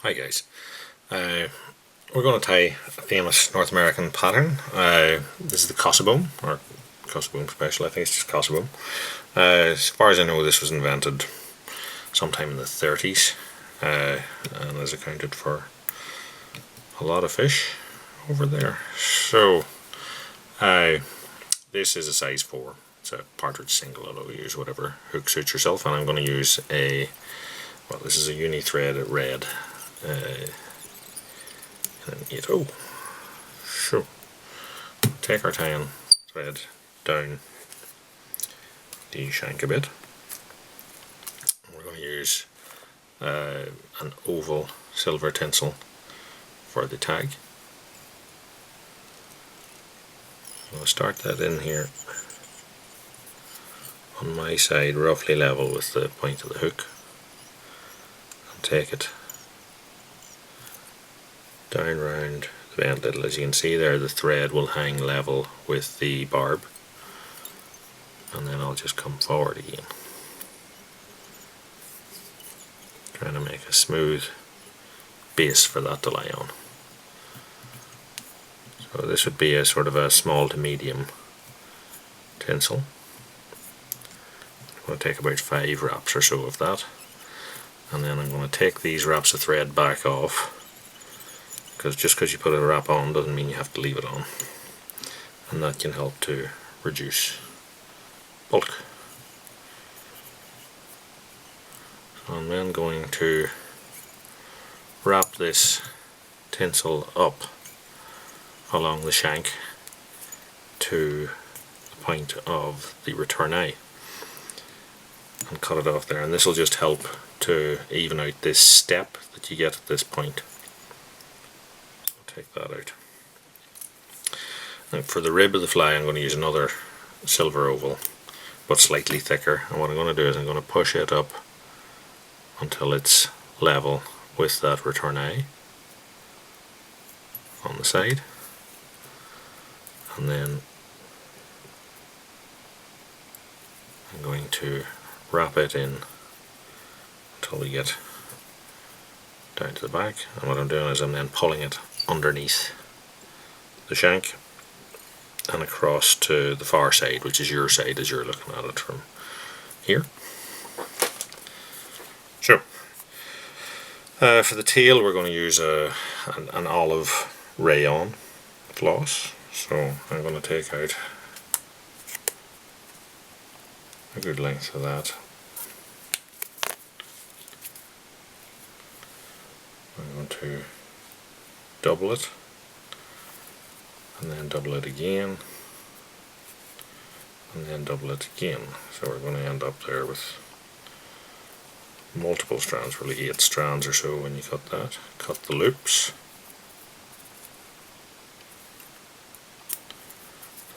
Hi guys, we're going to tie a famous North American pattern. This is the Cosseboom, or Cosseboom Special, I think it's just Cosseboom. As far as I know, this was invented sometime in the 30s and has accounted for a lot of fish over there. So this is a size 4. It's a partridge single, although you use whatever hook suits yourself, and I'm going to use this is a uni thread red. So take our tying thread down the shank a bit. We're going to use an oval silver tinsel for the tag. I'll start that in here on my side, roughly level with the point of the hook, and take it down round the bent little. As you can see there, the thread will hang level with the barb, and then I'll just come forward again, trying to make a smooth base for that to lie on. So this would be a sort of a small to medium tinsel. I'm going to take about 5 wraps or so of that, and then I'm going to take these wraps of thread back off, because just because you put a wrap on doesn't mean you have to leave it on, and that can help to reduce bulk. So I'm then going to wrap this tinsel up along the shank to the point of the return eye and cut it off there, and this will just help to even out this step that you get at this point. Take that out. Now for the rib of the fly, I'm going to use another silver oval, but slightly thicker, and what I'm going to do is I'm going to push it up until it's level with that return eye on the side, and then I'm going to wrap it in until we get down to the back, and what I'm doing is I'm then pulling it underneath the shank and across to the far side, which is your side as you're looking at it from here. So for the tail, we're going to use an olive rayon floss. So I'm going to take out a good length of that. I'm going to double it, and then double it again, and then double it again. So we're going to end up there with multiple strands, really 8 strands or so when you cut that. Cut the loops.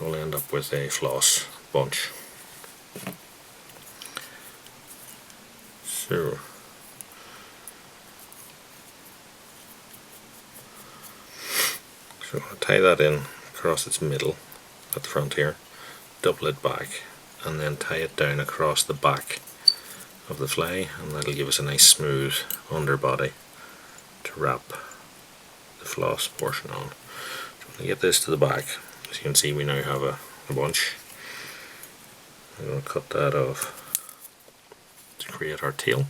We'll end up with a floss bunch. So I'll tie that in across its middle at the front here, double it back, and then tie it down across the back of the fly, and that'll give us a nice smooth underbody to wrap the floss portion on. So when I get this to the back, as you can see, we now have a bunch. I'm going to cut that off to create our tail.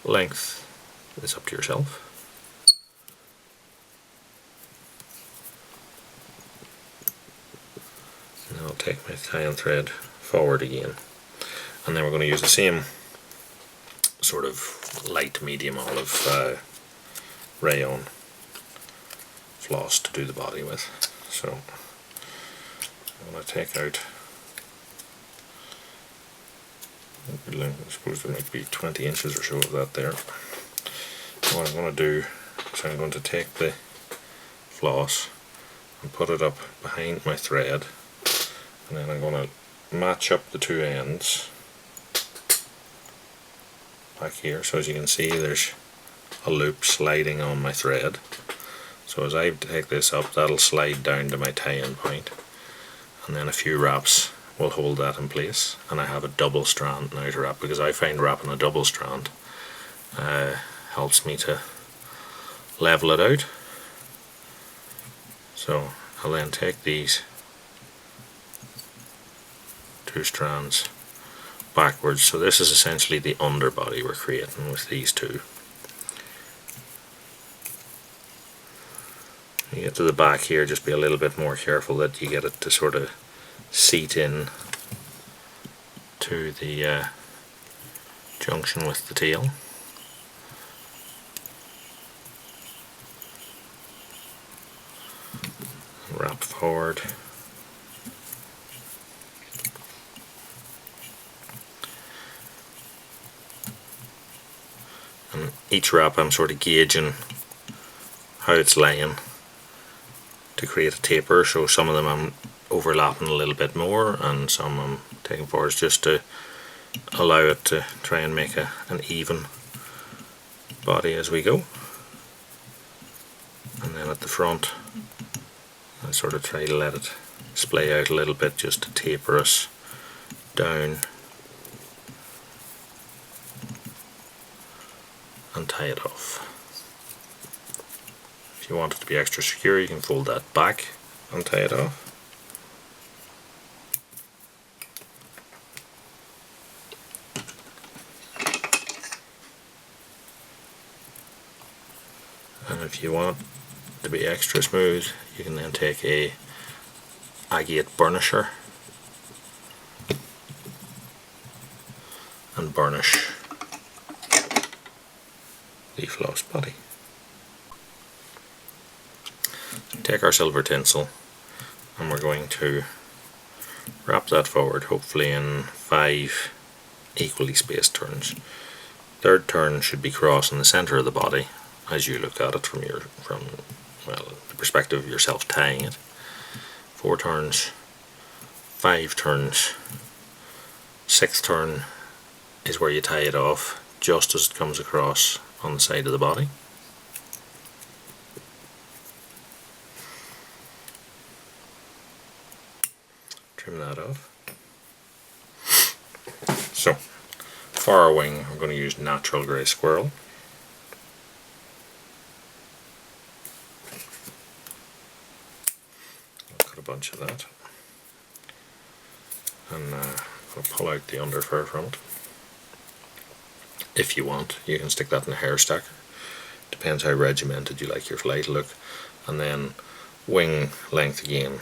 Length is up to yourself. And I'll take my tying thread forward again, and then we're going to use the same sort of light medium olive rayon floss to do the body with. So I'm going to take out, I suppose there might be 20 inches or so of that there. What I'm going to do is I'm going to take the floss and put it up behind my thread, and then I'm going to match up the two ends back here. So as you can see, there's a loop sliding on my thread. So as I take this up, that'll slide down to my tie-in point, and then a few wraps will hold that in place, and I have a double strand now to wrap, because I find wrapping a double strand helps me to level it out. So I'll then take these two strands backwards. So this is essentially the underbody we're creating with these two. You get to the back here, just be a little bit more careful that you get it to sort of seat in to the junction with the tail. Wrap forward. And each wrap I'm sort of gauging how it's laying to create a taper, so some of them I'm overlapping a little bit more and some I'm taking forwards just to allow it to try and make an even body as we go. And then at the front I sort of try to let it splay out a little bit just to taper us down and tie it off. If you want it to be extra secure, you can fold that back and tie it off. And if you want it to be extra smooth, you can then take a agate burnisher and burnish the floss body. Take our silver tinsel and we're going to wrap that forward, hopefully in 5 equally spaced turns. Third turn should be crossing the centre of the body as you look at it from the perspective of yourself tying it. 4 turns, 5 turns, 6th turn is where you tie it off just as it comes across on the side of the body. Trim that off. So for our wing we're going to use natural grey squirrel. I'll cut a bunch of that and I'll pull out the under fur from it. If you want, you can stick that in a hair stacker. Depends how regimented you like your flight look. And then wing length again.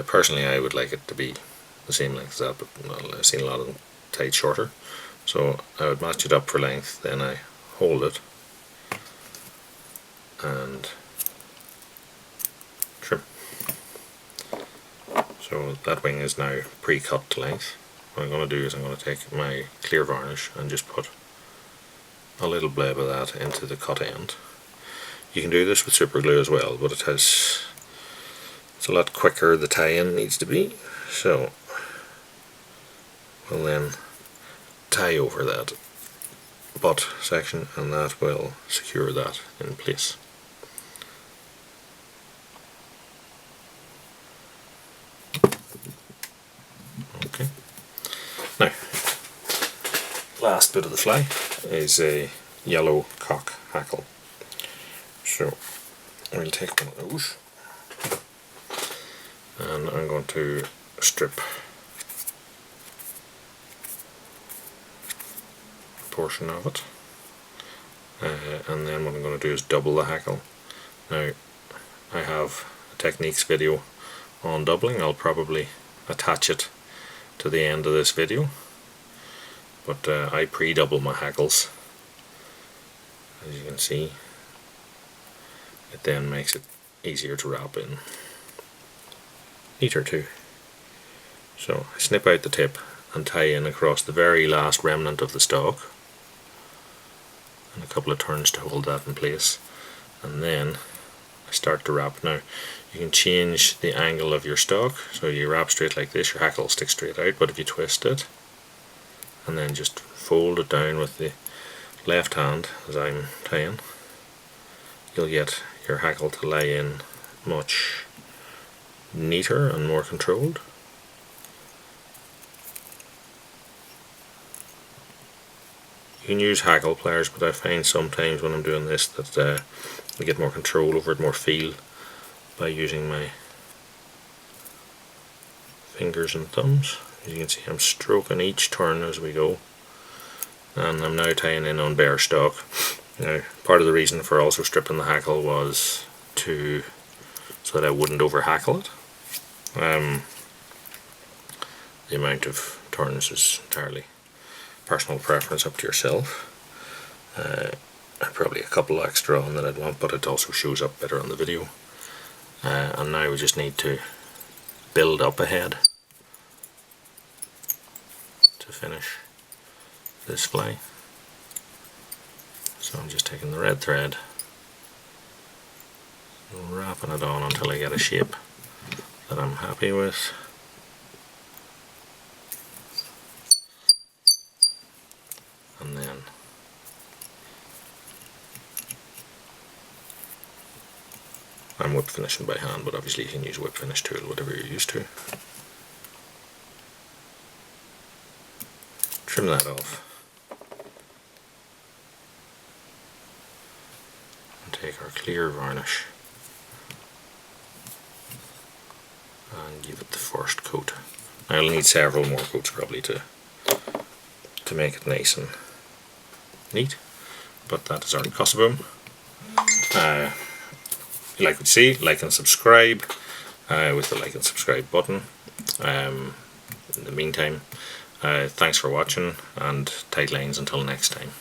Personally, I would like it to be the same length as that, but I've seen a lot of them tied shorter. So I would match it up for length, then I hold it and trim. So that wing is now pre-cut to length. What I'm going to do is I'm going to take my clear varnish and just put a little blab of that into the cut end. You can do this with super glue as well, but it's a lot quicker the tie-in needs to be. So we'll then tie over that butt section and that will secure that in place. Okay. Now, last bit of the fly is a yellow cock hackle. So we'll take one of those and I'm going to strip a portion of it, and then what I'm going to do is double the hackle. Now I have a techniques video on doubling. I'll probably attach it to the end of this video, but I pre-double my hackles. As you can see, it then makes it easier to wrap in. Neater too. So I snip out the tip and tie in across the very last remnant of the stalk, and a couple of turns to hold that in place, and then I start to wrap. Now you can change the angle of your stalk, so you wrap straight like this, your hackle will stick straight out, but if you twist it and then just fold it down with the left hand as I'm tying, you'll get your hackle to lay in much neater and more controlled. You can use hackle pliers, but I find sometimes when I'm doing this that I get more control over it, more feel, by using my fingers and thumbs. As you can see, I'm stroking each turn as we go, and I'm now tying in on bare stock. Now, part of the reason for also stripping the hackle was so that I wouldn't over hackle it. The amount of turns is entirely personal preference, up to yourself. Probably a couple extra on that I'd want, but it also shows up better on the video. And now we just need to build up ahead to finish this fly. So I'm just taking the red thread, wrapping it on until I get a shape that I'm happy with. And then I'm whip finishing by hand, but obviously you can use a whip finish tool, whatever you're used to. Trim that off. And take our clear varnish and give it the first coat. I'll need several more coats probably to make it nice and neat, but that is our Cosseboom. If you like what you see, like and subscribe with the like and subscribe button. In the meantime, thanks for watching, and tight lines until next time.